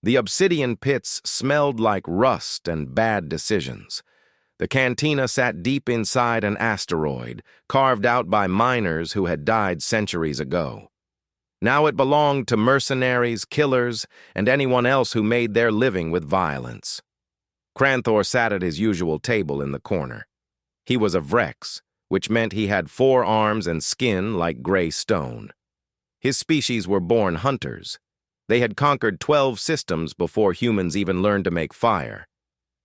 The obsidian pits smelled like rust and bad decisions. The cantina sat deep inside an asteroid, carved out by miners who had died centuries ago. Now it belonged to mercenaries, killers, and anyone else who made their living with violence. Cranthor sat at his usual table in the corner. He was a Vrex, which meant he had 4 arms and skin like gray stone. His species were born hunters. They had conquered 12 systems before humans even learned to make fire.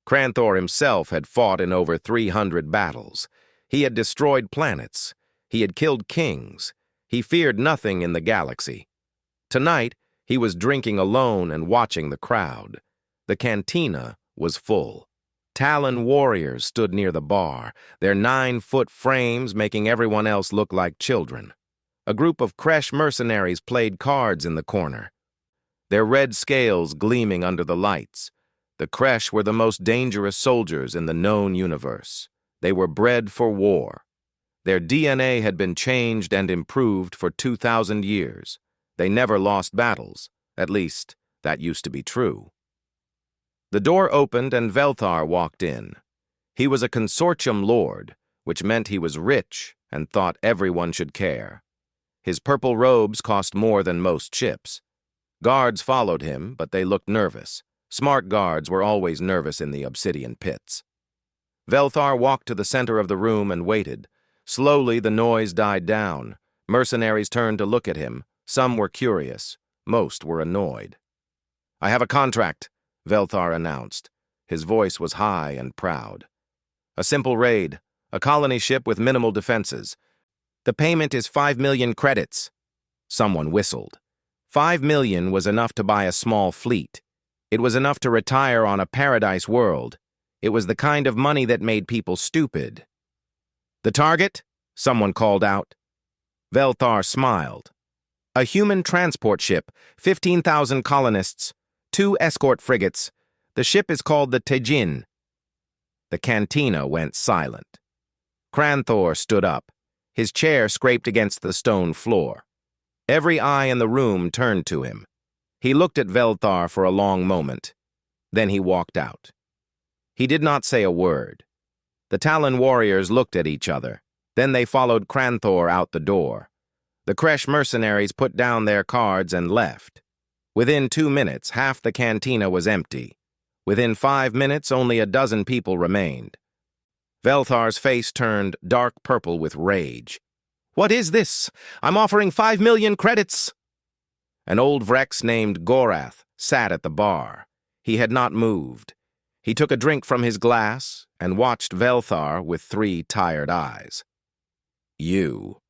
Cranthor himself had fought in over 300 battles. He had destroyed planets. He had killed kings. He feared nothing in the galaxy. Tonight, he was drinking alone and watching the crowd. The cantina was full. Talon warriors stood near the bar, their 9-foot frames making everyone else look like children. A group of Kresh mercenaries played cards in the corner, their red scales gleaming under the lights. The Kresh were the most dangerous soldiers in the known universe. They were bred for war. Their DNA had been changed and improved for 2,000 years. They never lost battles. At least, that used to be true. The door opened and Velthar walked in. He was a consortium lord, which meant he was rich and thought everyone should care. His purple robes cost more than most ships. Guards followed him, but they looked nervous. Smart guards were always nervous in the obsidian pits. Velthar walked to the center of the room and waited. Slowly, the noise died down. Mercenaries turned to look at him. Some were curious. Most were annoyed. "I have a contract," Velthar announced. His voice was high and proud. "A simple raid, a colony ship with minimal defenses. The payment is 5 million credits." Someone whistled. 5 million was enough to buy a small fleet. It was enough to retire on a paradise world. It was the kind of money that made people stupid. "The target?" someone called out. Velthar smiled. "A human transport ship, 15,000 colonists, 2 escort frigates. The ship is called the Tejin." The cantina went silent. Cranthor stood up. His chair scraped against the stone floor. Every eye in the room turned to him. He looked at Velthar for a long moment. Then he walked out. He did not say a word. The Talon warriors looked at each other. Then they followed Cranthor out the door. The Kresh mercenaries put down their cards and left. Within 2 minutes, half the cantina was empty. Within 5 minutes, only a dozen people remained. Velthar's face turned dark purple with rage. "What is this? I'm offering 5 million credits!" An old Vrex named Gorath sat at the bar. He had not moved. He took a drink from his glass and watched Velthar with 3 tired eyes. "You,"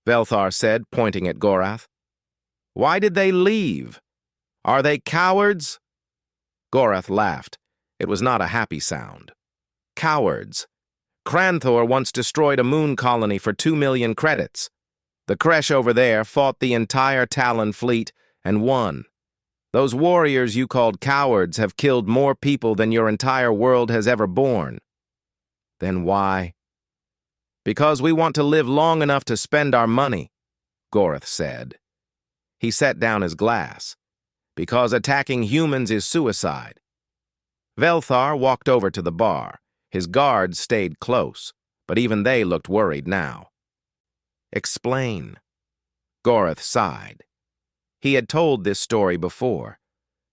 Velthar said, pointing at Gorath. "Why did they leave? Are they cowards?" Gorath laughed. It was not a happy sound. "Cowards. Cranthor once destroyed a moon colony for 2 million credits. The Kresh over there fought the entire Talon fleet and won. Those warriors you called cowards have killed more people than your entire world has ever borne." "Then why?" "Because we want to live long enough to spend our money," Gorath said. He set down his glass. "Because attacking humans is suicide." Velthar walked over to the bar. His guards stayed close, but even they looked worried now. "Explain." Gorath sighed. He had told this story before.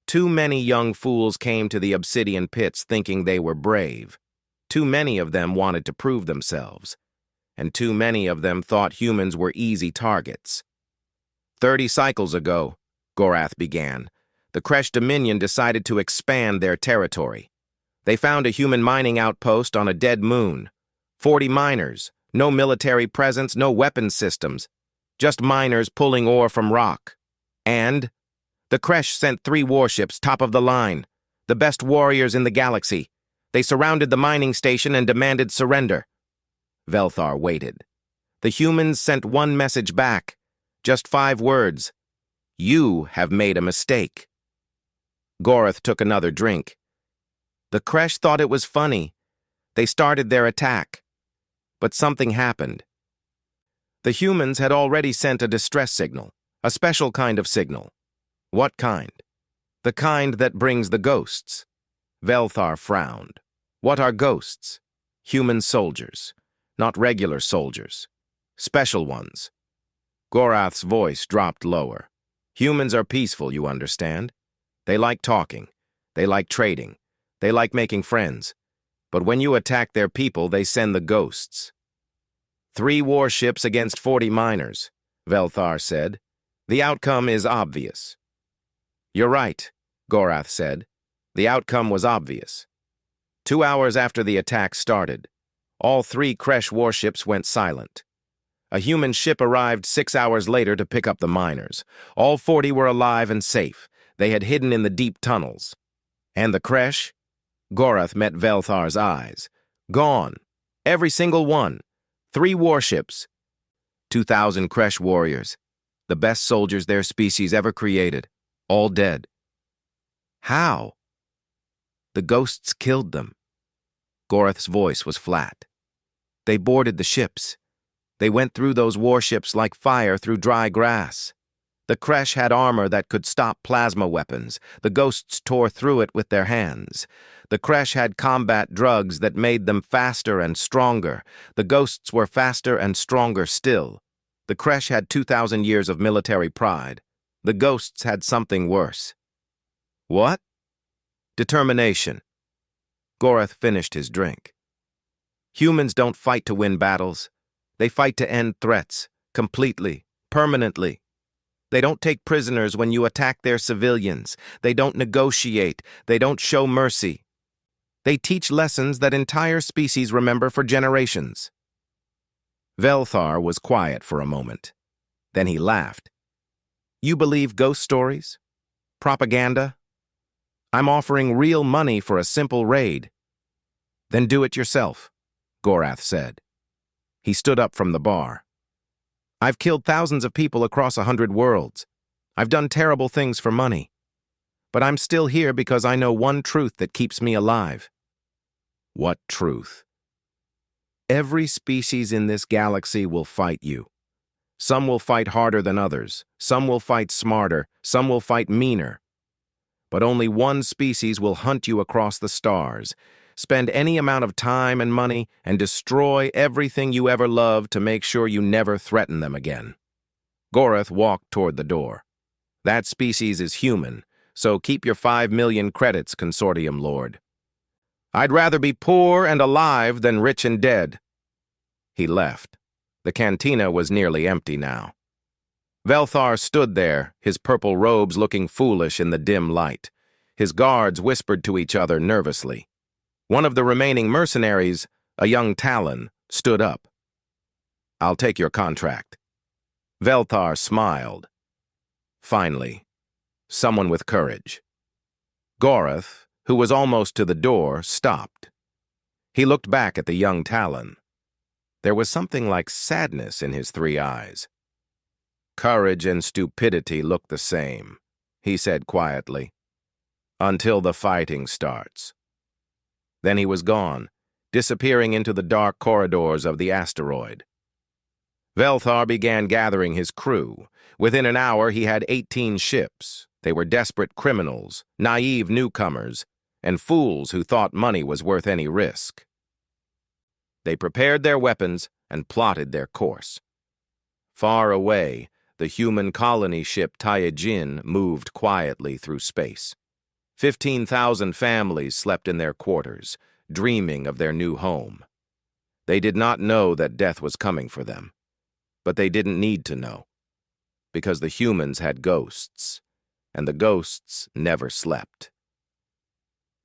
Too many young fools came to the obsidian pits thinking they were brave. Too many of them wanted to prove themselves. And too many of them thought humans were easy targets. 30 cycles ago, Gorath began, the Kresh Dominion decided to expand their territory. They found a human mining outpost on a dead moon. 40 miners, no military presence, no weapons systems, just miners pulling ore from rock. And the Kresh sent 3 warships, top of the line, the best warriors in the galaxy. They surrounded the mining station and demanded surrender. Velthar waited. The humans sent one message back, just 5 words. "You have made a mistake." Gorath took another drink. The Kresh thought it was funny. They started their attack. But something happened. The humans had already sent a distress signal, a special kind of signal. What kind? The kind that brings the ghosts. Velthar frowned. What are ghosts? Human soldiers. Not regular soldiers. Special ones. Gorath's voice dropped lower. Humans are peaceful, you understand? They like talking. They like trading. They like making friends. But when you attack their people, they send the ghosts. 3 warships against 40 miners, Velthar said. The outcome is obvious. You're right, Gorath said. The outcome was obvious. 2 hours after the attack started, all 3 Kresh warships went silent. A human ship arrived 6 hours later to pick up the miners. All 40 were alive and safe. They had hidden in the deep tunnels. And the Kresh? Gorath met Velthar's eyes. Gone. Every single one. 3 warships. 2,000 Kresh warriors. The best soldiers their species ever created. All dead. How? The ghosts killed them. Gorath's voice was flat. They boarded the ships. They went through those warships like fire through dry grass. The Kresh had armor that could stop plasma weapons. The ghosts tore through it with their hands. The Kresh had combat drugs that made them faster and stronger. The ghosts were faster and stronger still. The Kresh had 2,000 years of military pride. The ghosts had something worse. What? Determination. Gorath finished his drink. Humans don't fight to win battles. They fight to end threats, completely, permanently. They don't take prisoners when you attack their civilians. They don't negotiate. They don't show mercy. They teach lessons that entire species remember for generations. Velthar was quiet for a moment. Then he laughed. You believe ghost stories? Propaganda? I'm offering real money for a simple raid. Then do it yourself, Gorath said. He stood up from the bar. I've killed thousands of people across 100 worlds. I've done terrible things for money. But I'm still here because I know one truth that keeps me alive. What truth? Every species in this galaxy will fight you. Some will fight harder than others. Some will fight smarter. Some will fight meaner. But only one species will hunt you across the stars, spend any amount of time and money, and destroy everything you ever loved to make sure you never threaten them again. Gorath walked toward the door. That species is human, so keep your 5 million credits, Consortium Lord. I'd rather be poor and alive than rich and dead. He left. The cantina was nearly empty now. Velthar stood there, his purple robes looking foolish in the dim light. His guards whispered to each other nervously. One of the remaining mercenaries, a young Talon, stood up. I'll take your contract. Velthar smiled. Finally, someone with courage. Gorath, who was almost to the door, stopped. He looked back at the young Talon. There was something like sadness in his 3 eyes. Courage and stupidity look the same, he said quietly, until the fighting starts. Then he was gone, disappearing into the dark corridors of the asteroid. Velthar began gathering his crew. Within an hour, he had 18 ships. They were desperate criminals, naive newcomers, and fools who thought money was worth any risk. They prepared their weapons and plotted their course. Far away, the human colony ship Taiyajin moved quietly through space. 15,000 families slept in their quarters, dreaming of their new home. They did not know that death was coming for them, but they didn't need to know, because the humans had ghosts, and the ghosts never slept.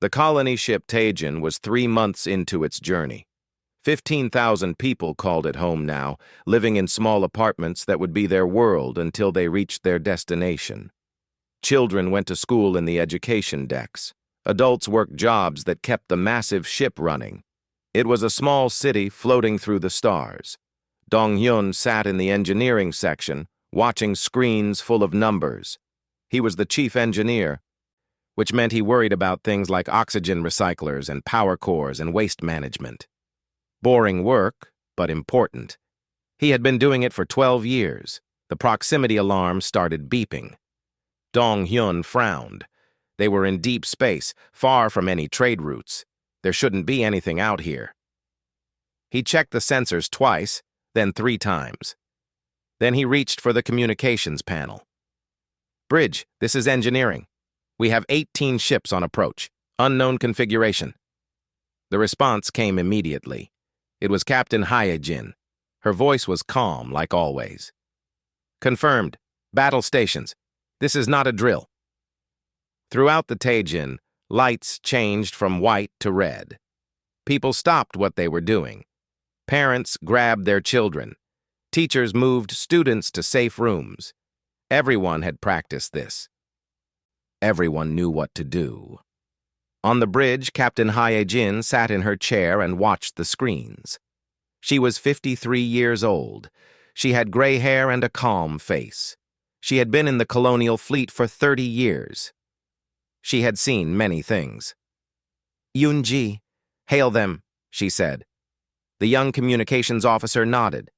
The colony ship Taijin was 3 months into its journey. 15,000 people called it home now, living in small apartments that would be their world until they reached their destination. Children went to school in the education decks. Adults worked jobs that kept the massive ship running. It was a small city floating through the stars. Dong-hyun sat in the engineering section, watching screens full of numbers. He was the chief engineer, which meant he worried about things like oxygen recyclers and power cores and waste management. Boring work, but important. He had been doing it for 12 years. The proximity alarm started beeping. Dong-hyun frowned. They were in deep space, far from any trade routes. There shouldn't be anything out here. He checked the sensors twice, then 3 times. Then he reached for the communications panel. "Bridge, this is engineering. We have 18 ships on approach. Unknown configuration." The response came immediately. It was Captain Hyejin. Her voice was calm, like always. "Confirmed. Battle stations. This is not a drill." Throughout the Taijin, lights changed from white to red. People stopped what they were doing. Parents grabbed their children. Teachers moved students to safe rooms. Everyone had practiced this. Everyone knew what to do. On the bridge, Captain Hyejin sat in her chair and watched the screens. She was 53 years old. She had gray hair and a calm face. She had been in the colonial fleet for 30 years. She had seen many things. "Yunji, hail them," she said. The young communications officer nodded.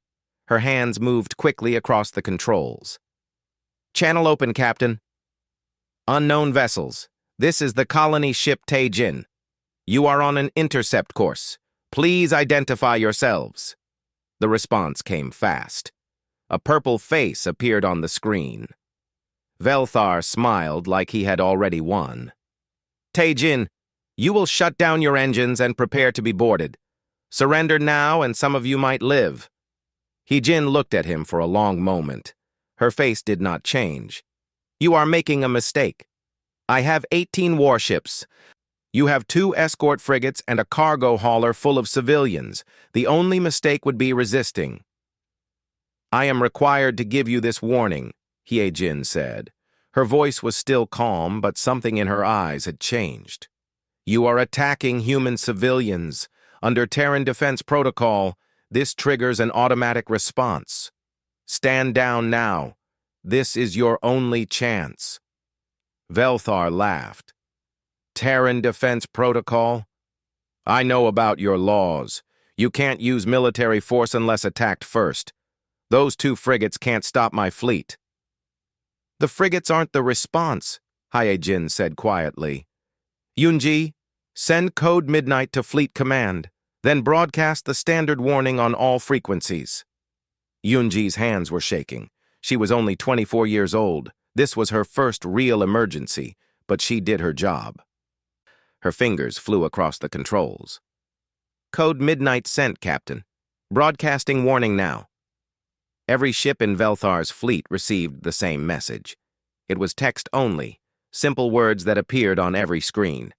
Her hands moved quickly across the controls. "Channel open, Captain." "Unknown vessels. This is the colony ship Taijin. You are on an intercept course. Please identify yourselves." The response came fast. A purple face appeared on the screen. Velthar smiled like he had already won. "Taijin, you will shut down your engines and prepare to be boarded. Surrender now and some of you might live." Hyejin looked at him for a long moment. Her face did not change. "You are making a mistake. I have 18 warships. You have 2 escort frigates and a cargo hauler full of civilians. The only mistake would be resisting." "I am required to give you this warning," Hyejin said. Her voice was still calm, but something in her eyes had changed. "You are attacking human civilians. Under Terran Defense Protocol, this triggers an automatic response. Stand down now. This is your only chance." Velthar laughed. "Terran Defense Protocol? I know about your laws. You can't use military force unless attacked first. Those 2 frigates can't stop my fleet." "The frigates aren't the response," Hyejin said quietly. "Yunji, send code midnight to Fleet Command, then broadcast the standard warning on all frequencies." Yunji's hands were shaking. She was only 24 years old. This was her first real emergency, but she did her job. Her fingers flew across the controls. "Code midnight sent, Captain. Broadcasting warning now." Every ship in Velthar's fleet received the same message. It was text only, simple words that appeared on every screen.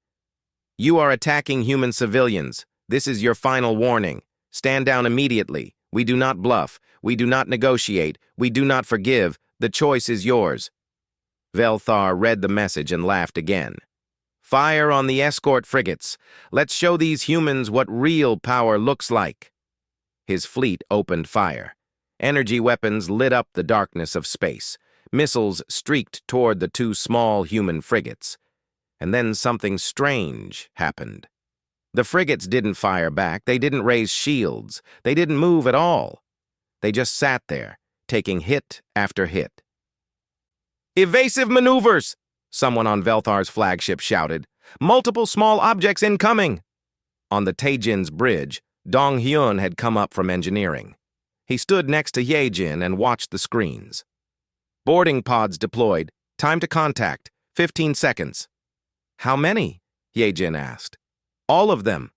"You are attacking human civilians. This is your final warning. Stand down immediately. We do not bluff. We do not negotiate. We do not forgive. The choice is yours." Velthar read the message and laughed again. "Fire on the escort frigates. Let's show these humans what real power looks like." His fleet opened fire. Energy weapons lit up the darkness of space. Missiles streaked toward the 2 small human frigates. And then something strange happened. The frigates didn't fire back. They didn't raise shields. They didn't move at all. They just sat there, taking hit after hit. "Evasive maneuvers!" someone on Velthar's flagship shouted. "Multiple small objects incoming!" On the Taijin's bridge, Dong Hyun had come up from engineering. He stood next to Hyejin and watched the screens. "Boarding pods deployed. Time to contact. 15 seconds. "How many?" Hyejin asked. "All of them."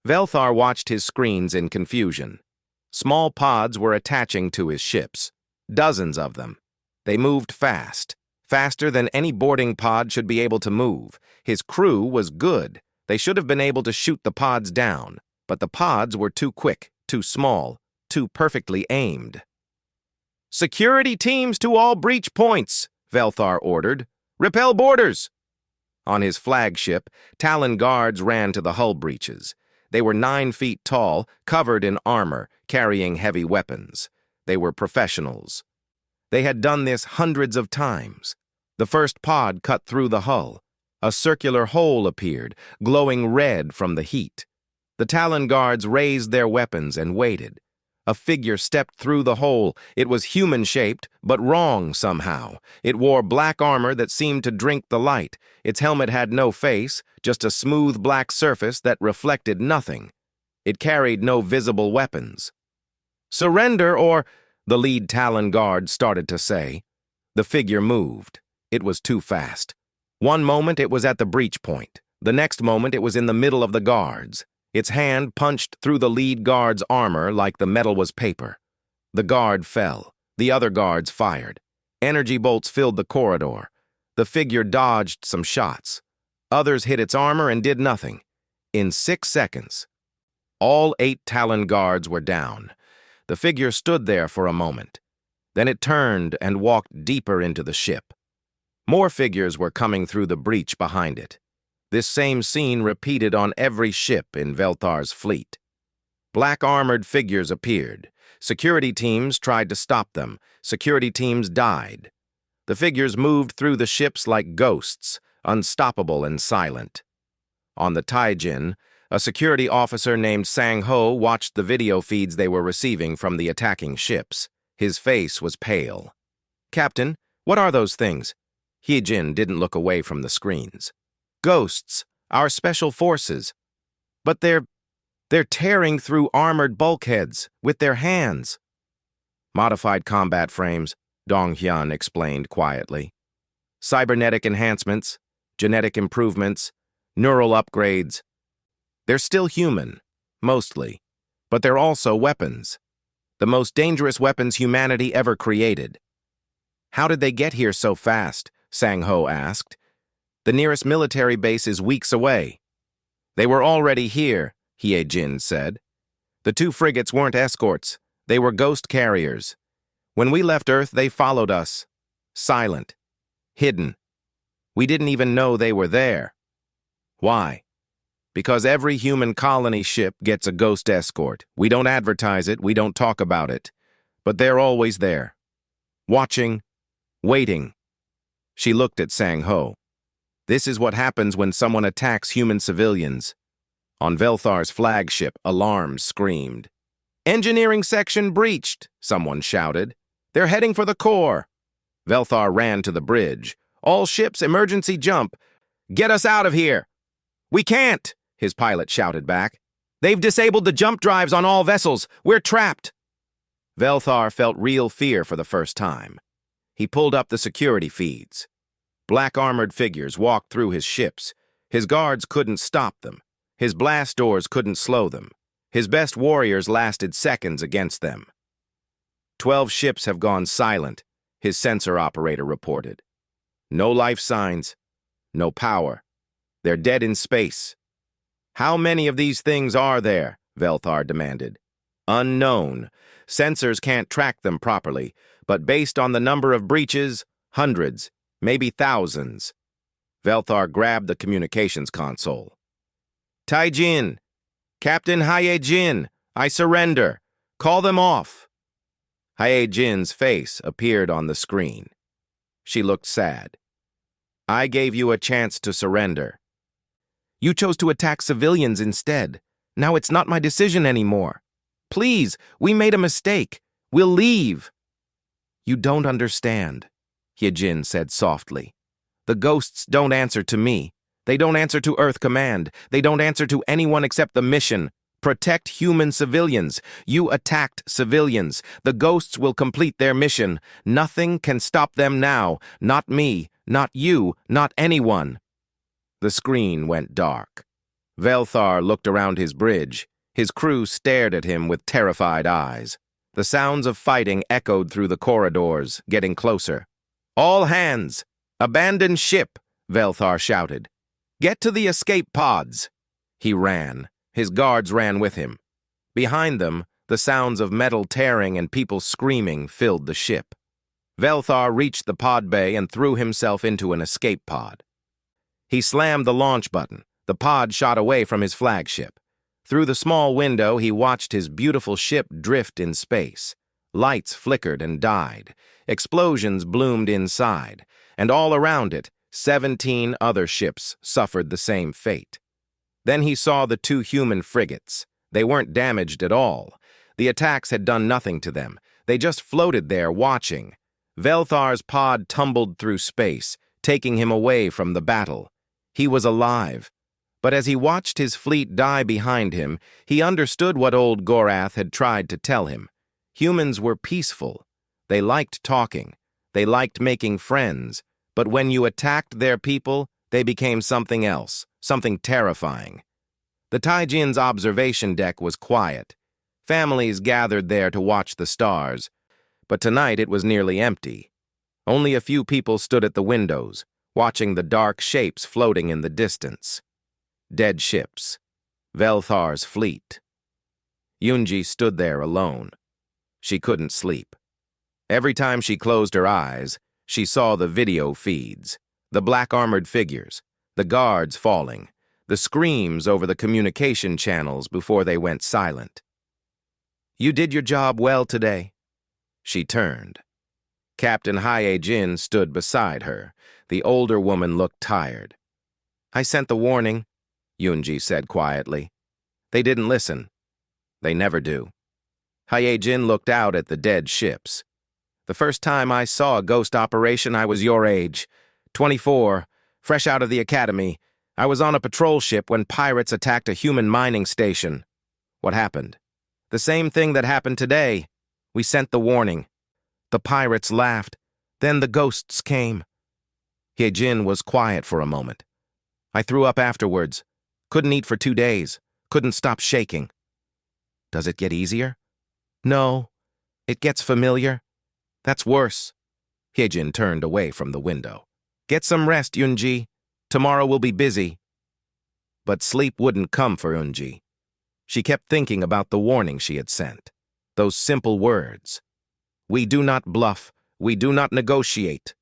Velthar watched his screens in confusion. Small pods were attaching to his ships. Dozens of them. They moved fast. Faster than any boarding pod should be able to move. His crew was good. They should have been able to shoot the pods down. But the pods were too quick, too small, too perfectly aimed. "Security teams to all breach points," Velthar ordered. "Repel boarders." On his flagship, Talon guards ran to the hull breaches. They were 9 feet tall, covered in armor, carrying heavy weapons. They were professionals. They had done this hundreds of times. The first pod cut through the hull. A circular hole appeared, glowing red from the heat. The Talon guards raised their weapons and waited. A figure stepped through the hole. It was human-shaped, but wrong somehow. It wore black armor that seemed to drink the light. Its helmet had no face, just a smooth black surface that reflected nothing. It carried no visible weapons. "Surrender or—" the lead Talon guard started to say. The figure moved. It was too fast. One moment it was at the breach point. The next moment it was in the middle of the guards. Its hand punched through the lead guard's armor like the metal was paper. The guard fell. The other guards fired. Energy bolts filled the corridor. The figure dodged some shots. Others hit its armor and did nothing. In 6 seconds, all 8 Talon guards were down. The figure stood there for a moment. Then it turned and walked deeper into the ship. More figures were coming through the breach behind it. This same scene repeated on every ship in Velthar's fleet. Black-armored figures appeared. Security teams tried to stop them. Security teams died. The figures moved through the ships like ghosts, unstoppable and silent. On the Taijin, a security officer named Sang-Ho watched the video feeds they were receiving from the attacking ships. His face was pale. "Captain, what are those things?" Hyejin didn't look away from the screens. "Ghosts, our special forces. But they're tearing through armored bulkheads with their hands." "Modified combat frames," Dong-hyun explained quietly. "Cybernetic enhancements, genetic improvements, neural upgrades. They're still human, mostly, but they're also weapons. The most dangerous weapons humanity ever created." "How did they get here so fast?" Sang-Ho asked. "The nearest military base is weeks away." "They were already here," Hyejin said. "The 2 frigates weren't escorts. They were ghost carriers. When we left Earth, they followed us. Silent. Hidden. We didn't even know they were there." "Why?" "Because every human colony ship gets a ghost escort. We don't advertise it, we don't talk about it. But they're always there. Watching, waiting." She looked at Sang-Ho. "This is what happens when someone attacks human civilians." On Velthar's flagship, alarms screamed. "Engineering section breached," someone shouted. "They're heading for the core." Velthar ran to the bridge. "All ships, emergency jump. Get us out of here." "We can't," his pilot shouted back. "They've disabled the jump drives on all vessels. We're trapped." Velthar felt real fear for the first time. He pulled up the security feeds. Black-armored figures walked through his ships. His guards couldn't stop them. His blast doors couldn't slow them. His best warriors lasted seconds against them. 12 ships have gone silent, his sensor operator reported. No life signs, no power. They're dead in space. "How many of these things are there?" Velthar demanded. "Unknown. Sensors can't track them properly, but based on the number of breaches, hundreds, maybe thousands." Velthar grabbed the communications console. "Taijin! Captain Hyejin! I surrender! Call them off!" Hyejin's face appeared on the screen. She looked sad. "I gave you a chance to surrender. You chose to attack civilians instead. Now it's not my decision anymore. Please, we made a mistake. We'll leave." "You don't understand," Hyejin said softly. "The ghosts don't answer to me. They don't answer to Earth Command. They don't answer to anyone except the mission. Protect human civilians. You attacked civilians. The ghosts will complete their mission. Nothing can stop them now. Not me, not you, not anyone." The screen went dark. Velthar looked around his bridge. His crew stared at him with terrified eyes. The sounds of fighting echoed through the corridors, getting closer. "All hands! Abandon ship!" Velthar shouted. "Get to the escape pods!" He ran. His guards ran with him. Behind them, the sounds of metal tearing and people screaming filled the ship. Velthar reached the pod bay and threw himself into an escape pod. He slammed the launch button. The pod shot away from his flagship. Through the small window, he watched his beautiful ship drift in space. Lights flickered and died. Explosions bloomed inside. And all around it, 17 other ships suffered the same fate. Then he saw the 2 human frigates. They weren't damaged at all. The attacks had done nothing to them. They just floated there, watching. Velthar's pod tumbled through space, taking him away from the battle. He was alive. But as he watched his fleet die behind him, he understood what old Gorath had tried to tell him. Humans were peaceful. They liked talking. They liked making friends. But when you attacked their people, they became something else, something terrifying. The Taijin's observation deck was quiet. Families gathered there to watch the stars. But tonight it was nearly empty. Only a few people stood at the windows, watching the dark shapes floating in the distance. Dead ships. Velthar's fleet. Yunji stood there alone. She couldn't sleep. Every time she closed her eyes, she saw the video feeds, the black-armored figures, the guards falling, the screams over the communication channels before they went silent. "You did your job well today." She turned. Captain Hae-jin stood beside her. The older woman looked tired. "I sent the warning," Yunji said quietly. "They didn't listen. They never do." Hae-jin looked out at the dead ships. "The first time I saw a ghost operation, I was your age, 24, fresh out of the academy. I was on a patrol ship when pirates attacked a human mining station." "What happened?" "The same thing that happened today. We sent the warning. The pirates laughed. Then the ghosts came." Hae-jin was quiet for a moment. "I threw up afterwards. Couldn't eat for 2 days. Couldn't stop shaking." "Does it get easier?" "No. It gets familiar. That's worse." Hae-jin turned away from the window. "Get some rest, Yunji. Tomorrow will be busy." But sleep wouldn't come for Yunji. She kept thinking about the warning she had sent. Those simple words. "We do not bluff. We do not negotiate.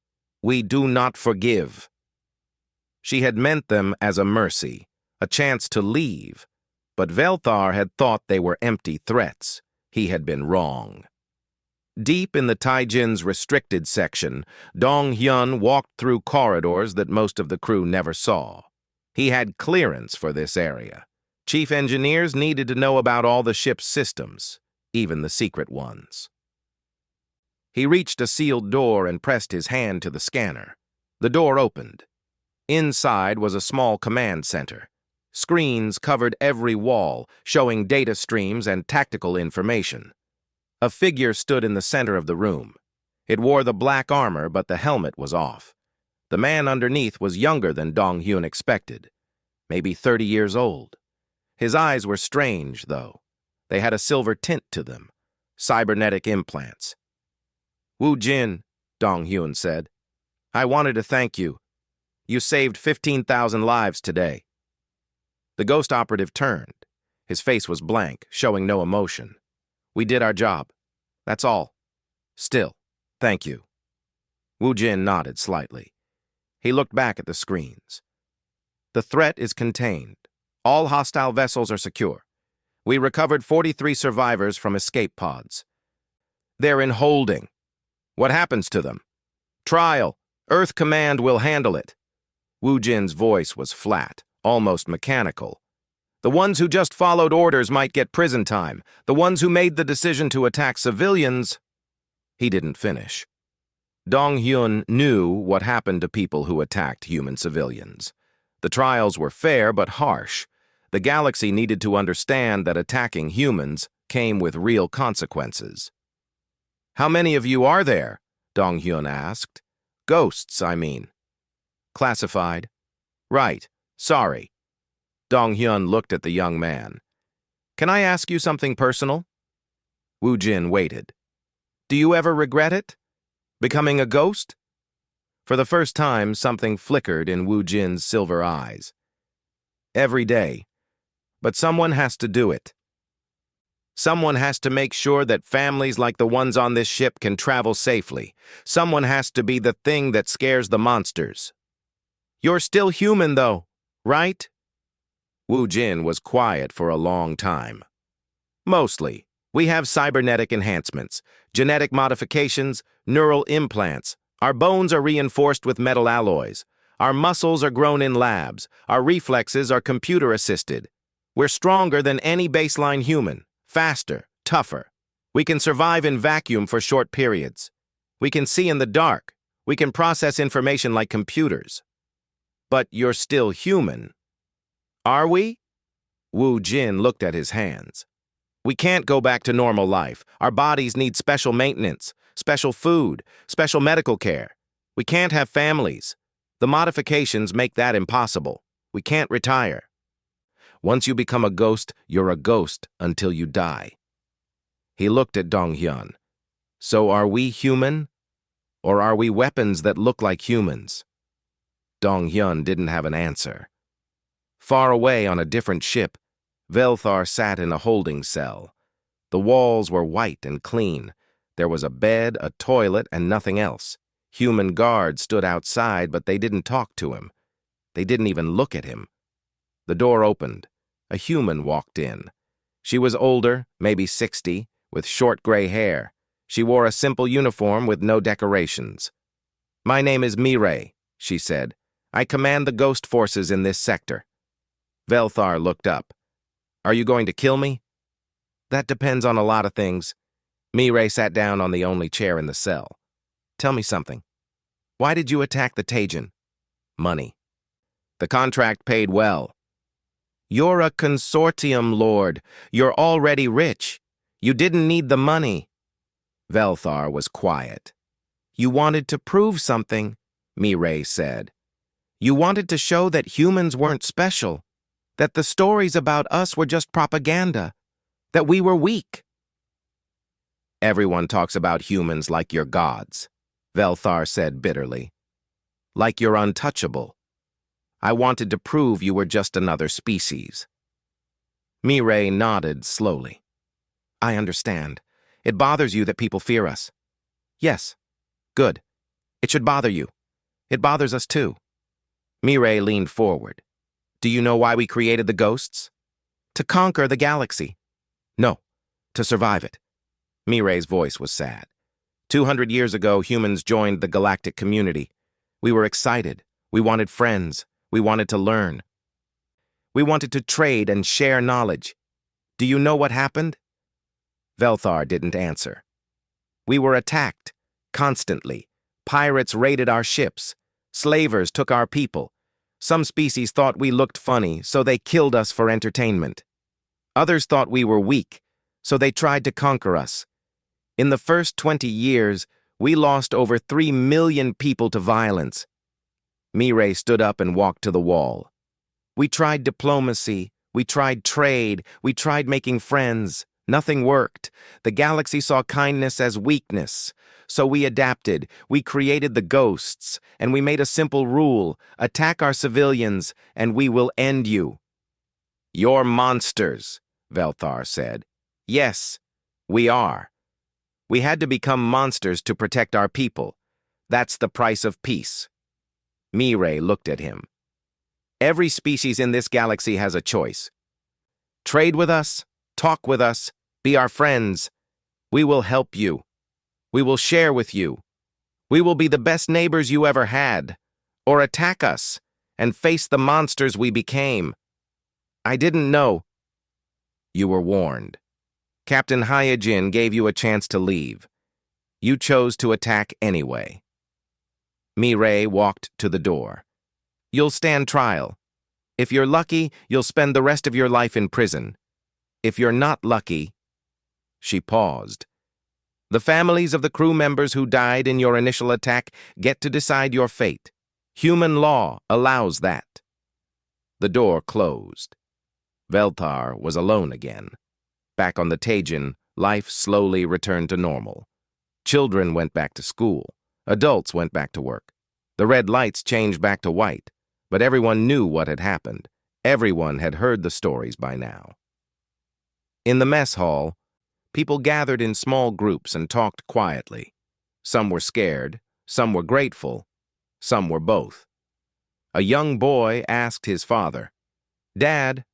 We do not forgive." She had meant them as a mercy, a chance to leave. But Velthar had thought they were empty threats. He had been wrong. Deep in the Taijin's restricted section, Dong Hyun walked through corridors that most of the crew never saw. He had clearance for this area. Chief engineers needed to know about all the ship's systems, even the secret ones. He reached a sealed door and pressed his hand to the scanner. The door opened. Inside was a small command center. Screens covered every wall, showing data streams and tactical information. A figure stood in the center of the room. It wore the black armor, but the helmet was off. The man underneath was younger than Dong Hyun expected, maybe 30 years old. His eyes were strange, though. They had a silver tint to them, cybernetic implants. "Wu Jin," Dong Hyun said, "I wanted to thank you. You saved 15,000 lives today." The ghost operative turned. His face was blank, showing no emotion. "We did our job. That's all. Still, thank you." Wu Jin nodded slightly. He looked back at the screens. "The threat is contained. All hostile vessels are secure. We recovered 43 survivors from escape pods. They're in holding. What happens to them? Trial. Earth Command will handle it." Wu Jin's voice was flat, almost mechanical. "The ones who just followed orders might get prison time. The ones who made the decision to attack civilians—" He didn't finish. Dong Hyun knew what happened to people who attacked human civilians. The trials were fair but harsh. The galaxy needed to understand that attacking humans came with real consequences. "How many of you are there?" Dong Hyun asked. "Ghosts, I mean." "Classified." "Right. Sorry." Dong Hyun looked at the young man. "Can I ask you something personal?" Wu Jin waited. "Do you ever regret it? Becoming a ghost?" For the first time, something flickered in Wu Jin's silver eyes. "Every day. But someone has to do it. Someone has to make sure that families like the ones on this ship can travel safely. Someone has to be the thing that scares the monsters." "You're still human, though, right?" Wu Jin was quiet for a long time. "Mostly. We have cybernetic enhancements, genetic modifications, neural implants. Our bones are reinforced with metal alloys. Our muscles are grown in labs. Our reflexes are computer-assisted. We're stronger than any baseline human, faster, tougher. We can survive in vacuum for short periods. We can see in the dark. We can process information like computers. But you're still human. Are we? Wu Jin looked at his hands. We can't go back to normal life. Our bodies need special maintenance, special food, special medical care. We can't have families. The modifications make that impossible. We can't retire. Once you become a ghost, you're a ghost until you die. He looked at Dong-hyun. So are we human? Or are we weapons that look like humans? Dong-hyun didn't have an answer. Far away on a different ship, Velthar sat in a holding cell. The walls were white and clean. There was a bed, a toilet, and nothing else. Human guards stood outside, but they didn't talk to him. They didn't even look at him. The door opened. A human walked in. She was older, maybe 60, with short gray hair. She wore a simple uniform with no decorations. "My name is Mirei," she said. "I command the ghost forces in this sector." Velthar looked up. "Are you going to kill me?" "That depends on a lot of things." Mirei sat down on the only chair in the cell. "Tell me something. Why did you attack the Taijin?" "Money. The contract paid well." "You're a consortium lord. You're already rich. You didn't need the money." Velthar was quiet. "You wanted to prove something," Mirei said. "You wanted to show that humans weren't special, that the stories about us were just propaganda, that we were weak." "Everyone talks about humans like you're gods," Velthar said bitterly. "Like you're untouchable. I wanted to prove you were just another species." Mirei nodded slowly. "I understand. It bothers you that people fear us." "Yes. Good. It should bother you. It bothers us too." Mirei leaned forward. "Do you know why we created the ghosts?" "To conquer the galaxy." "No, to survive it." Mirei's voice was sad. 200 years ago, humans joined the galactic community. We were excited. We wanted friends. We wanted to learn. We wanted to trade and share knowledge. Do you know what happened?" Velthar didn't answer. "We were attacked, constantly. Pirates raided our ships. Slavers took our people. Some species thought we looked funny, so they killed us for entertainment. Others thought we were weak, so they tried to conquer us. In the first 20 years, we lost over 3 million people to violence." Mirei stood up and walked to the wall. "We tried diplomacy. We tried trade. We tried making friends. Nothing worked. The galaxy saw kindness as weakness. So we adapted. We created the ghosts, and we made a simple rule: attack our civilians, and we will end you." "You're monsters," Velthar said. "Yes, we are. We had to become monsters to protect our people. That's the price of peace." Mirei looked at him. "Every species in this galaxy has a choice. Trade with us, talk with us, be our friends. We will help you. We will share with you. We will be the best neighbors you ever had. Or attack us and face the monsters we became." "I didn't know." "You were warned. Captain Hyojin gave you a chance to leave. You chose to attack anyway." Mirei walked to the door. "You'll stand trial. If you're lucky, you'll spend the rest of your life in prison. If you're not lucky..." She paused. "The families of the crew members who died in your initial attack get to decide your fate. Human law allows that." The door closed. Velthar was alone again. Back on the Taijin, life slowly returned to normal. Children went back to school. Adults went back to work. The red lights changed back to white, but everyone knew what had happened. Everyone had heard the stories by now. In the mess hall, people gathered in small groups and talked quietly. Some were scared, some were grateful, some were both. A young boy asked his father, "Dad,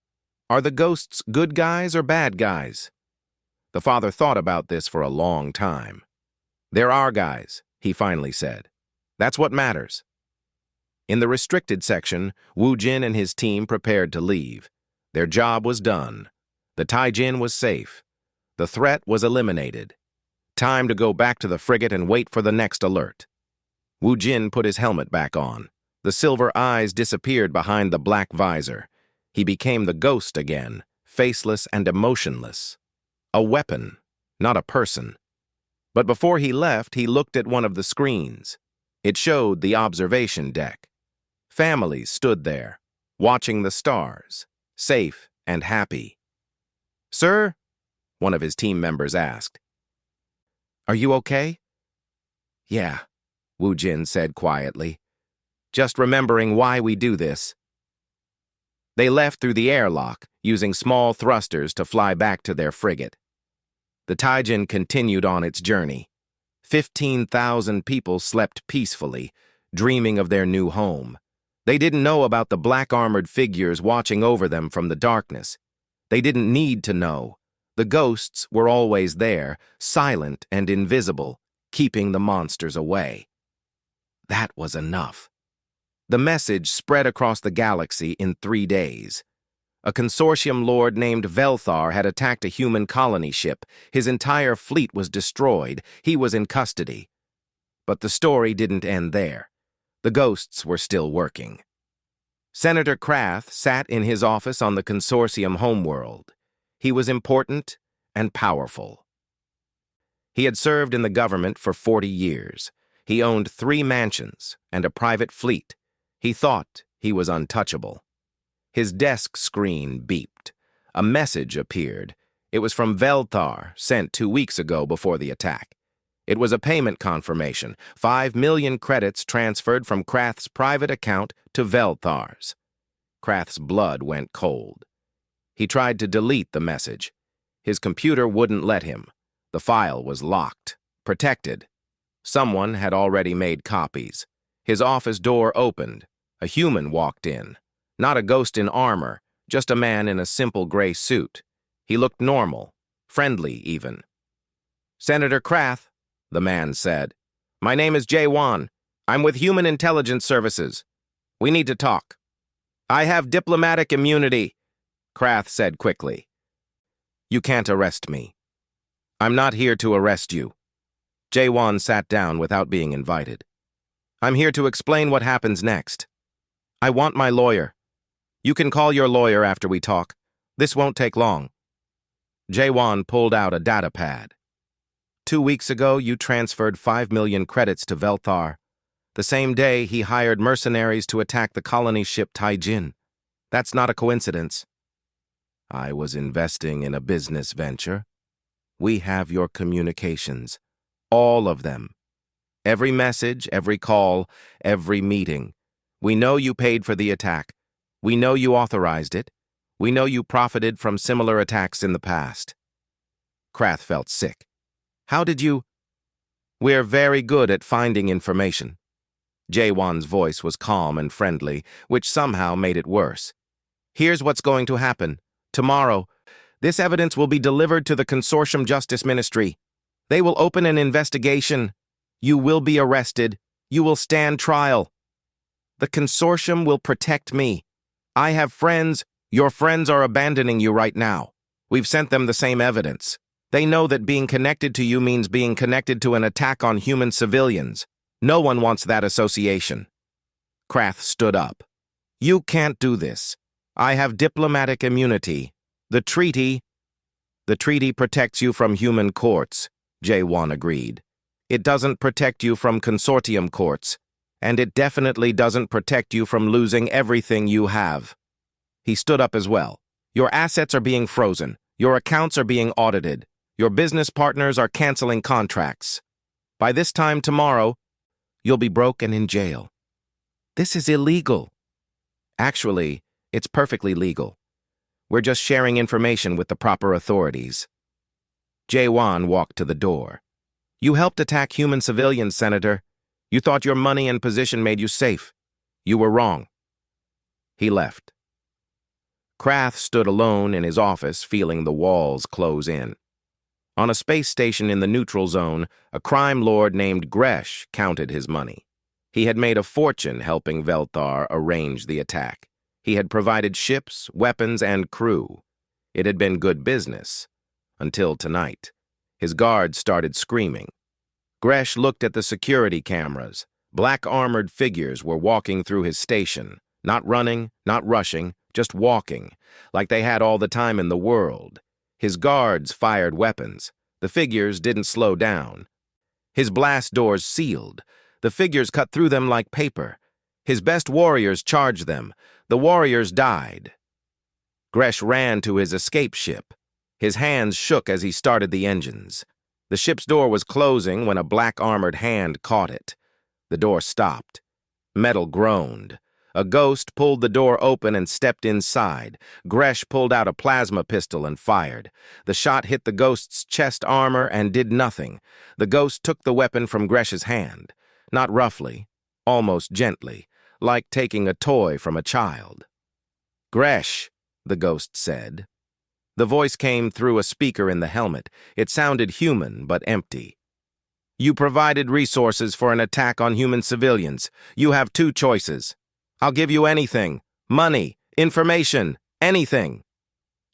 are the ghosts good guys or bad guys?" The father thought about this for a long time. "There are guys," he finally said. "That's what matters." In the restricted section, Wu Jin and his team prepared to leave. Their job was done. The Taijin was safe. The threat was eliminated. Time to go back to the frigate and wait for the next alert. Wu Jin put his helmet back on. The silver eyes disappeared behind the black visor. He became the ghost again, faceless and emotionless. A weapon, not a person. But before he left, he looked at one of the screens. It showed the observation deck. Families stood there, watching the stars, safe and happy. "Sir?" one of his team members asked. "Are you okay?" "Yeah," Wu Jin said quietly. "Just remembering why we do this." They left through the airlock, using small thrusters to fly back to their frigate. The Taijin continued on its journey. 15,000 people slept peacefully, dreaming of their new home. They didn't know about the black-armored figures watching over them from the darkness. They didn't need to know. The ghosts were always there, silent and invisible, keeping the monsters away. That was enough. The message spread across the galaxy in 3 days. A consortium lord named Velthar had attacked a human colony ship. His entire fleet was destroyed. He was in custody. But the story didn't end there. The ghosts were still working. Senator Krath sat in his office on the consortium homeworld. He was important and powerful. He had served in the government for 40 years. He owned 3 mansions and a private fleet. He thought he was untouchable. His desk screen beeped. A message appeared. It was from Velthar, sent 2 weeks ago before the attack. It was a payment confirmation, 5 million credits transferred from Krath's private account to Velthar's. Krath's blood went cold. He tried to delete the message. His computer wouldn't let him. The file was locked, protected. Someone had already made copies. His office door opened. A human walked in. Not a ghost in armor, just a man in a simple gray suit. He looked normal, friendly even. "Senator Krath," the man said. "My name is Jae-won. I'm with Human Intelligence Services. We need to talk." "I have diplomatic immunity," Krath said quickly. "You can't arrest me. I'm not here to arrest you." Jae-won sat down without being invited. "I'm here to explain what happens next. I want my lawyer. You can call your lawyer after we talk. This won't take long." Jae-won pulled out a data pad. 2 weeks ago, you transferred 5 million credits to Velthar. The same day, he hired mercenaries to attack the colony ship Taijin. That's not a coincidence. I was investing in a business venture. We have your communications. All of them. Every message, every call, every meeting. We know you paid for the attack. We know you authorized it. We know you profited from similar attacks in the past. Krath felt sick. "How did you—" "We're very good at finding information." Jae-won's voice was calm and friendly, which somehow made it worse. "Here's what's going to happen. Tomorrow, this evidence will be delivered to the Consortium Justice Ministry. They will open an investigation. You will be arrested. You will stand trial. The Consortium will protect me. I have friends. Your friends are abandoning you right now. We've sent them the same evidence. They know that being connected to you means being connected to an attack on human civilians. No one wants that association." Krath stood up. "You can't do this. I have diplomatic immunity. The treaty protects you from human courts," Jae-won agreed. "It doesn't protect you from consortium courts, and it definitely doesn't protect you from losing everything you have." He stood up as well. "Your assets are being frozen. Your accounts are being audited. Your business partners are canceling contracts. By this time tomorrow, you'll be broke and in jail. This is illegal." "Actually, it's perfectly legal. We're just sharing information with the proper authorities." Jae-won walked to the door. "You helped attack human civilians, Senator. You thought your money and position made you safe. You were wrong." He left. Krath stood alone in his office, feeling the walls close in. On a space station in the neutral zone, a crime lord named Gresh counted his money. He had made a fortune helping Velthar arrange the attack. He had provided ships, weapons, and crew. It had been good business. Until tonight. His guards started screaming. Gresh looked at the security cameras. Black armored figures were walking through his station, not running, not rushing, just walking, like they had all the time in the world. His guards fired weapons. The figures didn't slow down. His blast doors sealed. The figures cut through them like paper. His best warriors charged them. The warriors died. Gresh ran to his escape ship. His hands shook as he started the engines. The ship's door was closing when a black-armored hand caught it. The door stopped. Metal groaned. A ghost pulled the door open and stepped inside. Gresh pulled out a plasma pistol and fired. The shot hit the ghost's chest armor and did nothing. The ghost took the weapon from Gresh's hand. Not roughly, almost gently, like taking a toy from a child. "Gresh," the ghost said. The voice came through a speaker in the helmet. It sounded human, but empty. "You provided resources for an attack on human civilians. You have two choices. I'll give you anything. Money, information, anything.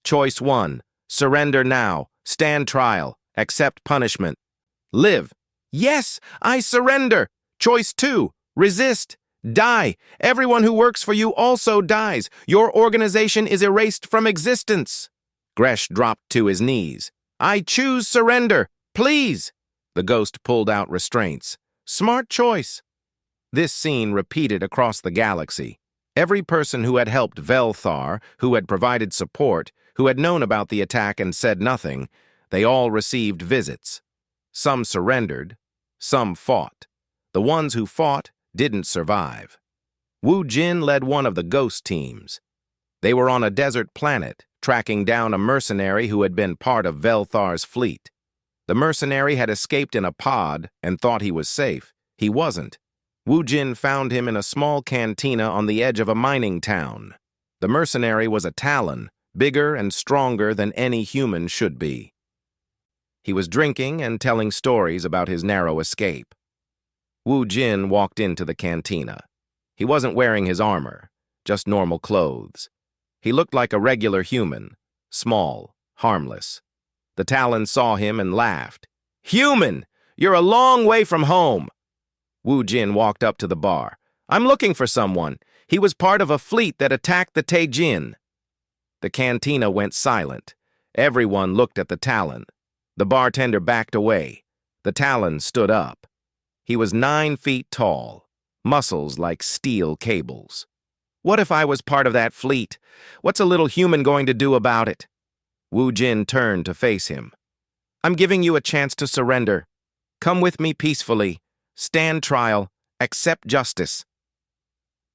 Choice 1. Surrender now. Stand trial. Accept punishment. Live. Yes, I surrender. Choice 2. Resist. Die. Everyone who works for you also dies. Your organization is erased from existence." Gresh dropped to his knees. "I choose surrender. Please." The ghost pulled out restraints. "Smart choice." This scene repeated across the galaxy. Every person who had helped Velthar, who had provided support, who had known about the attack and said nothing, they all received visits. Some surrendered, some fought. The ones who fought didn't survive. Wu Jin led one of the ghost teams. They were on a desert planet, tracking down a mercenary who had been part of Velthar's fleet. The mercenary had escaped in a pod and thought he was safe. He wasn't. Wu Jin found him in a small cantina on the edge of a mining town. The mercenary was a Talon, bigger and stronger than any human should be. He was drinking and telling stories about his narrow escape. Wu Jin walked into the cantina. He wasn't wearing his armor, just normal clothes. He looked like a regular human, small, harmless. The Talon saw him and laughed. "Human! You're a long way from home!" Wu Jin walked up to the bar. "I'm looking for someone. He was part of a fleet that attacked the Taejin." The cantina went silent. Everyone looked at the Talon. The bartender backed away. The Talon stood up. He was 9 feet tall, muscles like steel cables. "What if I was part of that fleet? What's a little human going to do about it?" Wu Jin turned to face him. "I'm giving you a chance to surrender. Come with me peacefully. Stand trial. Accept justice."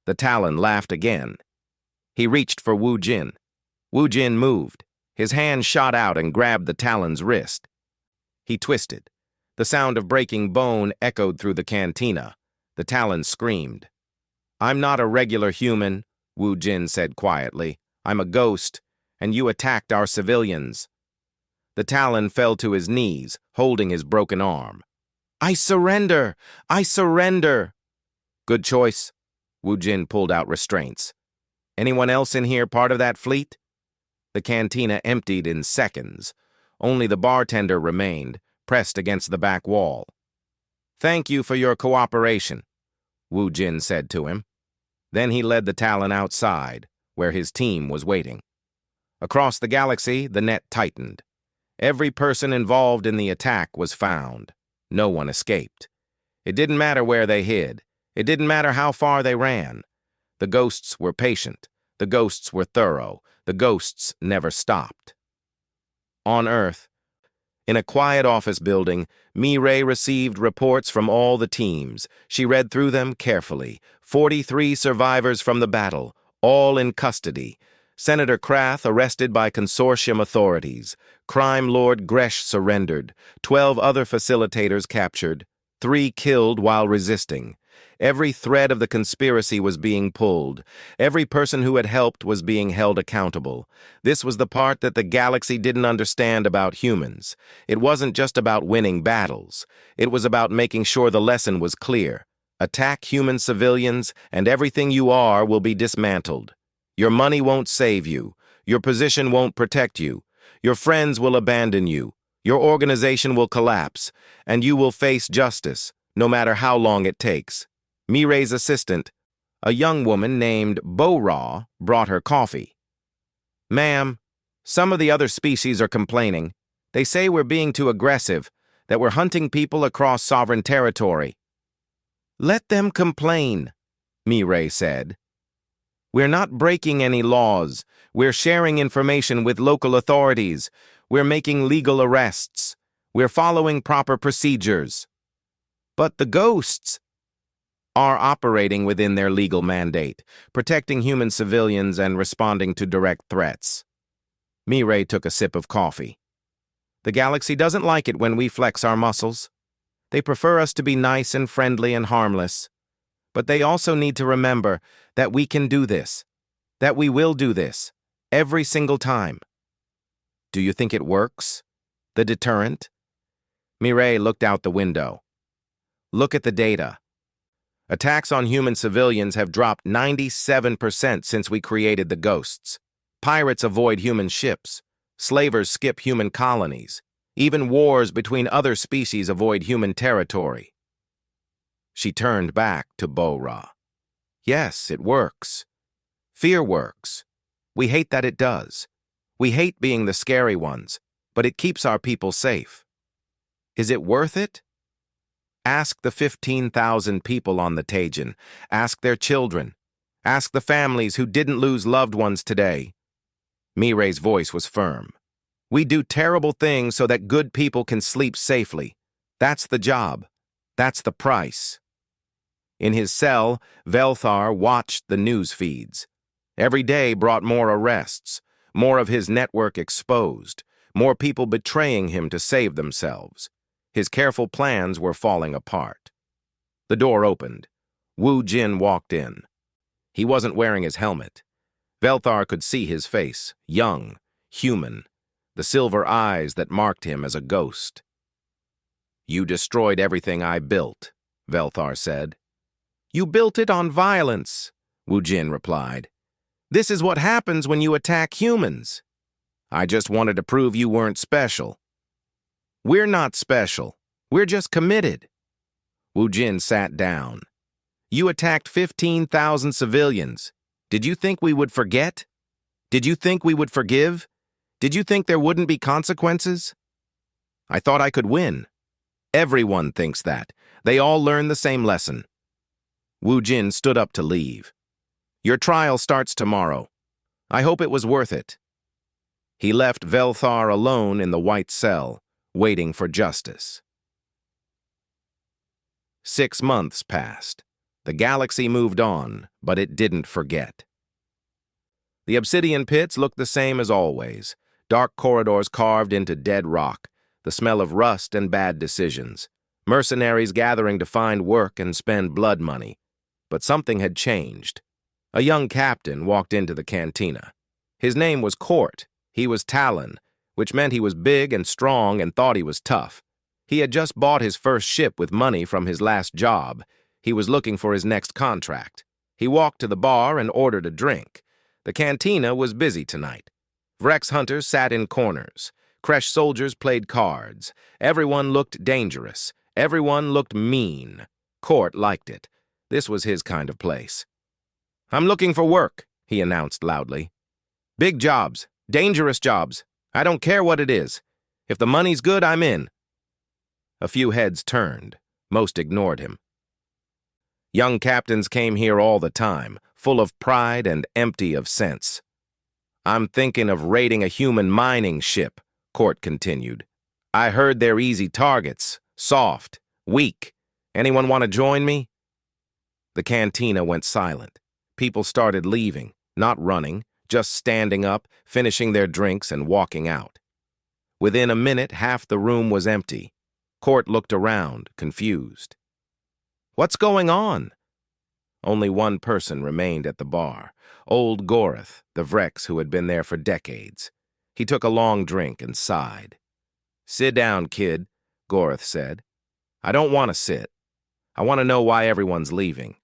The Talon laughed again. He reached for Wu Jin. Wu Jin moved. His hand shot out and grabbed the Talon's wrist. He twisted. The sound of breaking bone echoed through the cantina. The Talon screamed. "I'm not a regular human," Wu Jin said quietly. "I'm a ghost, and you attacked our civilians." The Talon fell to his knees, holding his broken arm. "I surrender! I surrender!" "Good choice." Wu Jin pulled out restraints. "Anyone else in here part of that fleet?" The cantina emptied in seconds. Only the bartender remained, pressed against the back wall. "Thank you for your cooperation," Wu Jin said to him. Then he led the Talon outside, where his team was waiting. Across the galaxy, the net tightened. Every person involved in the attack was found. No one escaped. It didn't matter where they hid. It didn't matter how far they ran. The ghosts were patient. The ghosts were thorough. The ghosts never stopped. On Earth, in a quiet office building, Mireille received reports from all the teams. She read through them carefully. 43 survivors from the battle, all in custody. Senator Krath arrested by consortium authorities. Crime Lord Gresh surrendered. 12 other facilitators captured. 3 killed while resisting. Every thread of the conspiracy was being pulled. Every person who had helped was being held accountable. This was the part that the galaxy didn't understand about humans. It wasn't just about winning battles. It was about making sure the lesson was clear. Attack human civilians, and everything you are will be dismantled. Your money won't save you. Your position won't protect you. Your friends will abandon you. Your organization will collapse, and you will face justice, no matter how long it takes. Mirai's assistant, a young woman named Bo-Ra, brought her coffee. Ma'am, some of the other species are complaining. They say we're being too aggressive, that we're hunting people across sovereign territory. Let them complain, Mirai said. We're not breaking any laws. We're sharing information with local authorities. We're making legal arrests. We're following proper procedures. But the ghosts are operating within their legal mandate, protecting human civilians and responding to direct threats. Mirai took a sip of coffee. The galaxy doesn't like it when we flex our muscles. They prefer us to be nice and friendly and harmless. But they also need to remember that we can do this, that we will do this, every single time. Do you think it works? The deterrent? Mirai looked out the window. Look at the data. Attacks on human civilians have dropped 97% since we created the ghosts. Pirates avoid human ships. Slavers skip human colonies. Even wars between other species avoid human territory. She turned back to Bo-Ra. Yes, it works. Fear works. We hate that it does. We hate being the scary ones, but it keeps our people safe. Is it worth it? Ask the 15,000 people on the Tajan. Ask their children. Ask the families who didn't lose loved ones today. Mirai's voice was firm. We do terrible things so that good people can sleep safely. That's the job. That's the price. In his cell, Velthar watched the news feeds. Every day brought more arrests, more of his network exposed, more people betraying him to save themselves. His careful plans were falling apart. The door opened. Wu Jin walked in. He wasn't wearing his helmet. Velthar could see his face, young, human, the silver eyes that marked him as a ghost. You destroyed everything I built, Velthar said. You built it on violence, Wu Jin replied. This is what happens when you attack humans. I just wanted to prove you weren't special. We're not special. We're just committed. Wu Jin sat down. You attacked 15,000 civilians. Did you think we would forget? Did you think we would forgive? Did you think there wouldn't be consequences? I thought I could win. Everyone thinks that. They all learn the same lesson. Wu Jin stood up to leave. Your trial starts tomorrow. I hope it was worth it. He left Velthar alone in the white cell, waiting for justice. 6 months passed. The galaxy moved on, but it didn't forget. The obsidian pits looked the same as always, dark corridors carved into dead rock, the smell of rust and bad decisions, mercenaries gathering to find work and spend blood money. But something had changed. A young captain walked into the cantina. His name was Court. He was Talon, which meant he was big and strong and thought he was tough. He had just bought his first ship with money from his last job. He was looking for his next contract. He walked to the bar and ordered a drink. The cantina was busy tonight. Vrex hunters sat in corners. Kresh soldiers played cards. Everyone looked dangerous. Everyone looked mean. Court liked it. This was his kind of place. I'm looking for work, he announced loudly. Big jobs, dangerous jobs. I don't care what it is. If the money's good, I'm in. A few heads turned. Most ignored him. Young captains came here all the time, full of pride and empty of sense. I'm thinking of raiding a human mining ship, Court continued. I heard they're easy targets, soft, weak. Anyone want to join me? The cantina went silent. People started leaving, not running, just standing up, finishing their drinks and walking out. Within a minute, half the room was empty. Court looked around, confused. What's going on? Only one person remained at the bar, old Gorath, the Vrex who had been there for decades. He took a long drink and sighed. Sit down, kid, Gorath said. I don't want to sit. I want to know why everyone's leaving.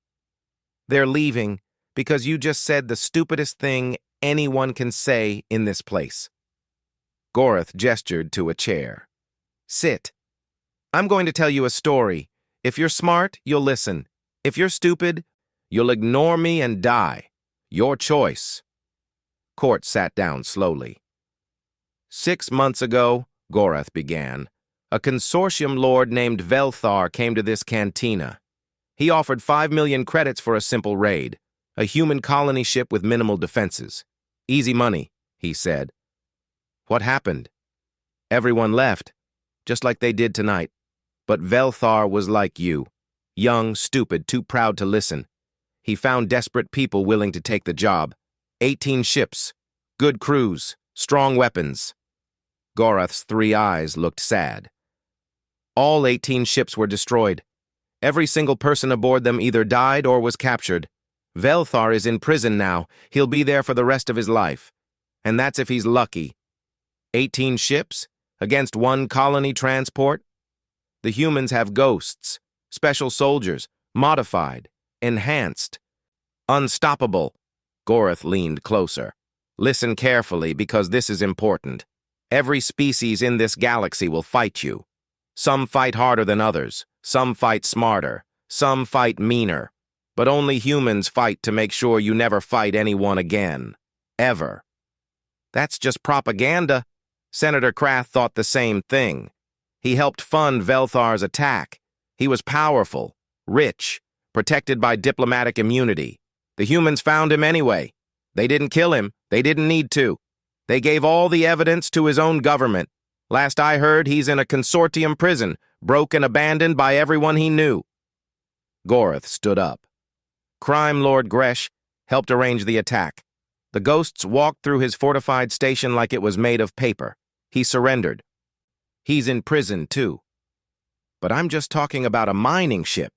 They're leaving because you just said the stupidest thing anyone can say in this place. Gorath gestured to a chair. Sit. I'm going to tell you a story. If you're smart, you'll listen. If you're stupid, you'll ignore me and die. Your choice. Court sat down slowly. 6 months ago, Gorath began, a consortium lord named Velthar came to this cantina. He offered 5 million credits for a simple raid, a human colony ship with minimal defenses. Easy money, he said. What happened? Everyone left, just like they did tonight. But Velthar was like you, young, stupid, too proud to listen. He found desperate people willing to take the job. 18 ships, good crews, strong weapons. Gorath's 3 eyes looked sad. All 18 ships were destroyed. Every single person aboard them either died or was captured. Velthar is in prison now. He'll be there for the rest of his life. And that's if he's lucky. 18 ships against 1 colony transport? The humans have ghosts, special soldiers, modified, enhanced, unstoppable. Gorath leaned closer. Listen carefully, because this is important. Every species in this galaxy will fight you. Some fight harder than others, some fight smarter, some fight meaner. But only humans fight to make sure you never fight anyone again. Ever. That's just propaganda. Senator Krath thought the same thing. He helped fund Velthar's attack. He was powerful, rich, protected by diplomatic immunity. The humans found him anyway. They didn't kill him. They didn't need to. They gave all the evidence to his own government. Last I heard, he's in a consortium prison, broke and abandoned by everyone he knew. Gorath stood up. Crime Lord Gresh helped arrange the attack. The ghosts walked through his fortified station like it was made of paper. He surrendered. He's in prison, too. But I'm just talking about a mining ship.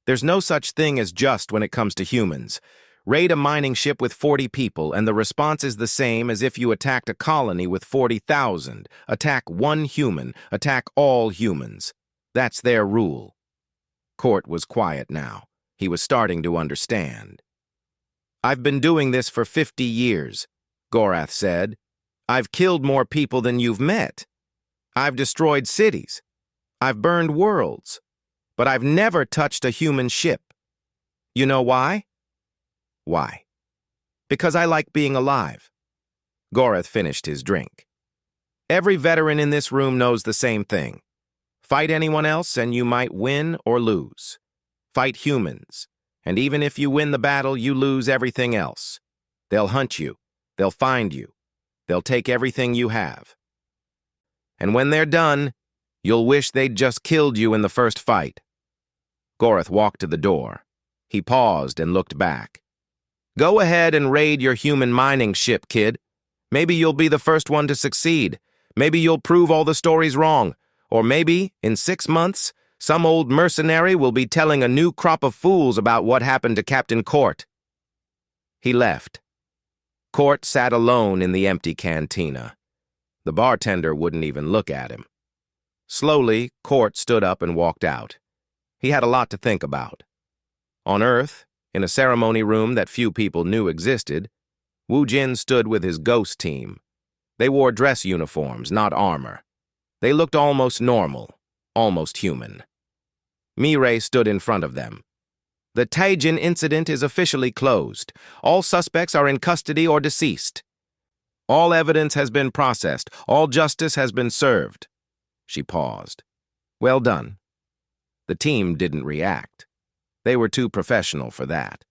There's no such thing as just when it comes to humans. Raid a mining ship with 40 people, and the response is the same as if you attacked a colony with 40,000. Attack 1 human, attack all humans. That's their rule. Court was quiet now. He was starting to understand. I've been doing this for 50 years, Gorath said. I've killed more people than you've met. I've destroyed cities. I've burned worlds. But I've never touched a human ship. You know why? Why? Because I like being alive. Gorath finished his drink. Every veteran in this room knows the same thing. Fight anyone else and you might win or lose. Fight humans, and even if you win the battle, you lose everything else. They'll hunt you. They'll find you. They'll take everything you have. And when they're done, you'll wish they'd just killed you in the first fight. Gorath walked to the door. He paused and looked back. Go ahead and raid your human mining ship, kid. Maybe you'll be the first one to succeed. Maybe you'll prove all the stories wrong. Or maybe, in 6 months, some old mercenary will be telling a new crop of fools about what happened to Captain Court. He left. Court sat alone in the empty cantina. The bartender wouldn't even look at him. Slowly, Court stood up and walked out. He had a lot to think about. On Earth, in a ceremony room that few people knew existed, Wu Jin stood with his ghost team. They wore dress uniforms, not armor. They looked almost normal, almost human. Mireille stood in front of them. The Taijin incident is officially closed. All suspects are in custody or deceased. All evidence has been processed. All justice has been served. She paused. Well done. The team didn't react. They were too professional for that.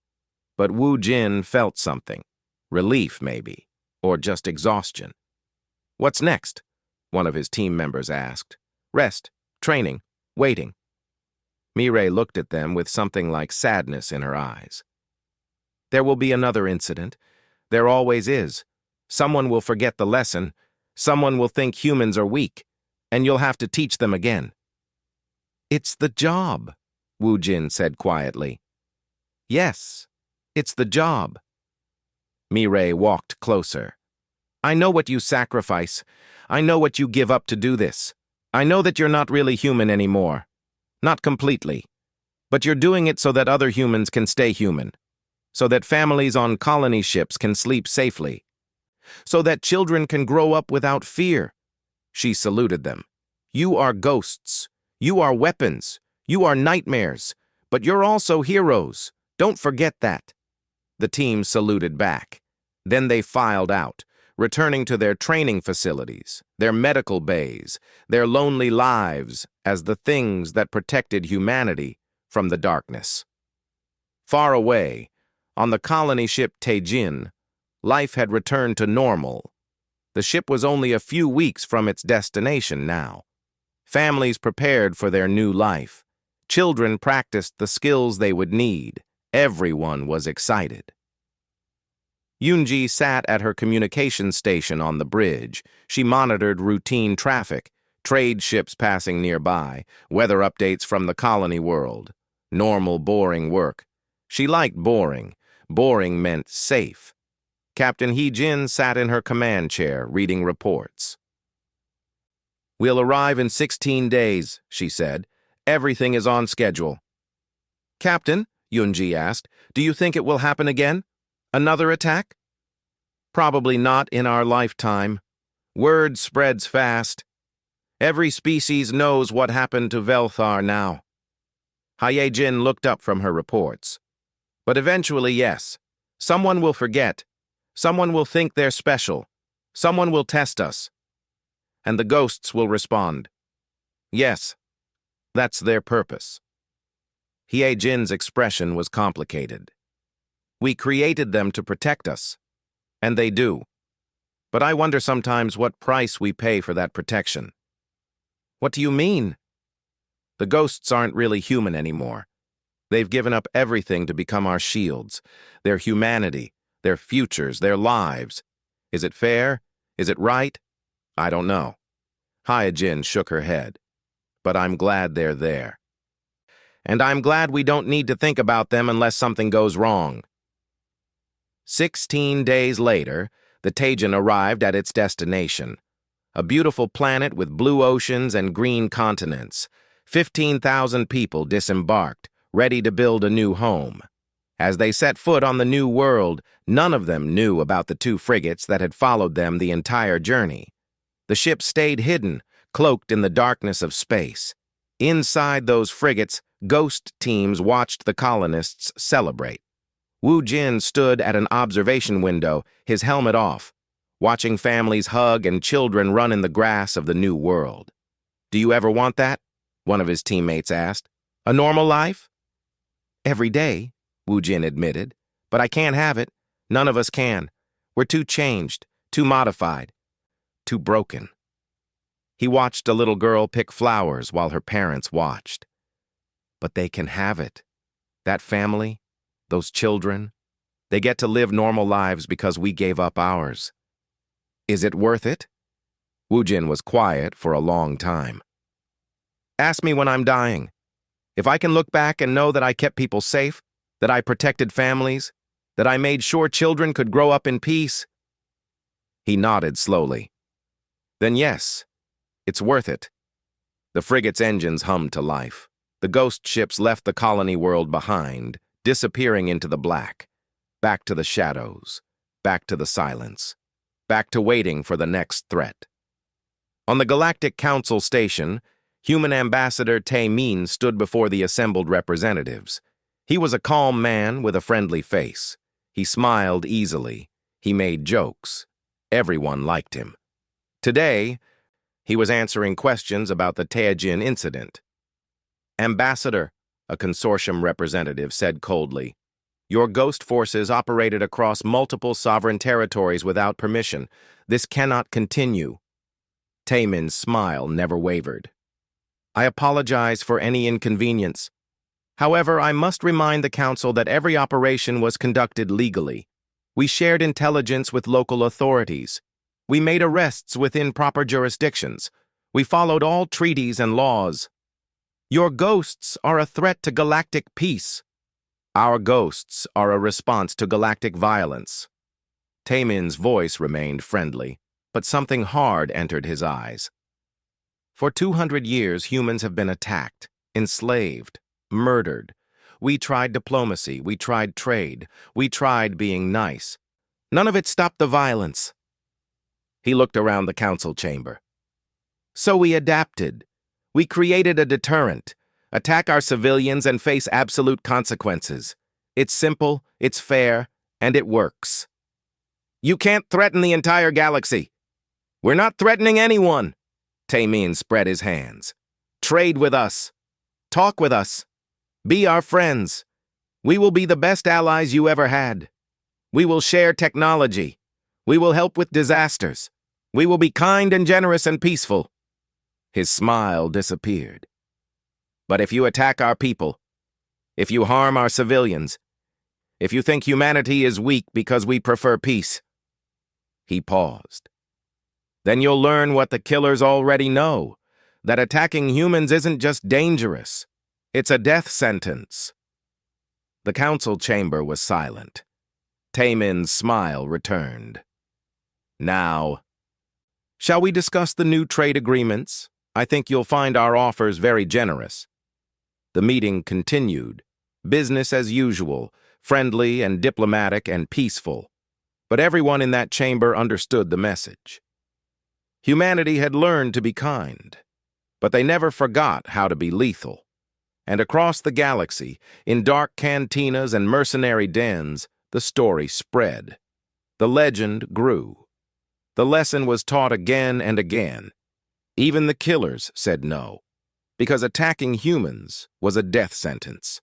But Wu Jin felt something. Relief, maybe. Or just exhaustion. What's next? One of his team members asked. Rest, training, waiting. Mireille looked at them with something like sadness in her eyes. There will be another incident. There always is. Someone will forget the lesson. Someone will think humans are weak, and you'll have to teach them again. It's the job, Wu Jin said quietly. Yes, it's the job. Mireille walked closer. I know what you sacrifice. I know what you give up to do this. I know that you're not really human anymore. Not completely. But you're doing it so that other humans can stay human. So that families on colony ships can sleep safely. so that children can grow up without fear." She saluted them. "You are ghosts. You are weapons. You are nightmares. But you're also heroes. Don't forget that." The team saluted back. Then they filed out, returning to their training facilities, their medical bays, their lonely lives as the things that protected humanity from the darkness. Far away, on the colony ship Taejin, life had returned to normal. The ship was only a few weeks from its destination now. Families prepared for their new life. Children practiced the skills they would need. Everyone was excited. Yoonji sat at her communications station on the bridge. She monitored routine traffic, trade ships passing nearby, weather updates from the colony world. Normal, boring work. She liked boring. Boring meant safe. Captain Hee-jin sat in her command chair, reading reports. "We'll arrive in 16 days, she said. "Everything is on schedule." "Captain," Yoonji asked, "do you think it will happen again? Another attack?" "Probably not in our lifetime. Word spreads fast. Every species knows what happened to Velthar now." Hye-jin looked up from her reports. "But eventually, yes. Someone will forget. Someone will think they're special. Someone will test us. And the ghosts will respond. Yes, that's their purpose." Hye-jin's expression was complicated. "We created them to protect us. And they do. But I wonder sometimes what price we pay for that protection." "What do you mean?" "The ghosts aren't really human anymore. They've given up everything to become our shields. Their humanity, their futures, their lives. Is it fair? Is it right? I don't know." Hye-jin shook her head. "But I'm glad they're there. And I'm glad we don't need to think about them unless something goes wrong." 16 days later, the Taejin arrived at its destination. A beautiful planet with blue oceans and green continents. 15,000 people disembarked, ready to build a new home. As they set foot on the new world, none of them knew about the 2 frigates that had followed them the entire journey. The ship stayed hidden, cloaked in the darkness of space. Inside those frigates, ghost teams watched the colonists celebrate. Woo Jin stood at an observation window, his helmet off, watching families hug and children run in the grass of the new world. "Do you ever want that?" one of his teammates asked. "A normal life?" "Every day," Woo Jin admitted. "But I can't have it. None of us can. We're too changed, too modified, too broken." He watched a little girl pick flowers while her parents watched. But they can have it. That family, those children, they get to live normal lives because we gave up ours. Is it worth it? Woo Jin was quiet for a long time. "Ask me when I'm dying. If I can look back and know that I kept people safe, that I protected families, that I made sure children could grow up in peace." He nodded slowly. "Then yes, it's worth it." The frigate's engines hummed to life. The ghost ships left the colony world behind, disappearing into the black, back to the shadows, back to the silence, back to waiting for the next threat. On the Galactic Council station, Human Ambassador Tae-min stood before the assembled representatives. He was a calm man with a friendly face. He smiled easily. He made jokes. Everyone liked him. Today, he was answering questions about the Taejin incident. "Ambassador," a consortium representative said coldly, "your ghost forces operated across multiple sovereign territories without permission. This cannot continue." Taemin's smile never wavered. "I apologize for any inconvenience. However, I must remind the Council that every operation was conducted legally. We shared intelligence with local authorities. We made arrests within proper jurisdictions. We followed all treaties and laws. Your ghosts are a threat to galactic peace. Our ghosts are a response to galactic violence." Taemin's voice remained friendly, but something hard entered his eyes. "For 200 years, humans have been attacked, enslaved, murdered. We tried diplomacy, we tried trade, we tried being nice. None of it stopped the violence. He looked around the council chamber. So we adapted. We created a deterrent. Attack our civilians and face absolute consequences. It's simple, it's fair, and it works. You can't threaten the entire galaxy. We're not threatening anyone. Taemin spread his hands. Trade with us. Talk with us. Be our friends. We will be the best allies you ever had. We will share technology. We will help with disasters. We will be kind and generous and peaceful. His smile disappeared. But if you attack our people, if you harm our civilians, if you think humanity is weak because we prefer peace, he paused. Then you'll learn what the killers already know, that attacking humans isn't just dangerous, it's a death sentence. The council chamber was silent. Taemin's smile returned. Now, shall we discuss the new trade agreements? I think you'll find our offers very generous. The meeting continued, business as usual, friendly and diplomatic and peaceful. But everyone in that chamber understood the message. Humanity had learned to be kind, but they never forgot how to be lethal. And across the galaxy, in dark cantinas and mercenary dens, the story spread. The legend grew. The lesson was taught again and again. Even the killers said no, because attacking humans was a death sentence.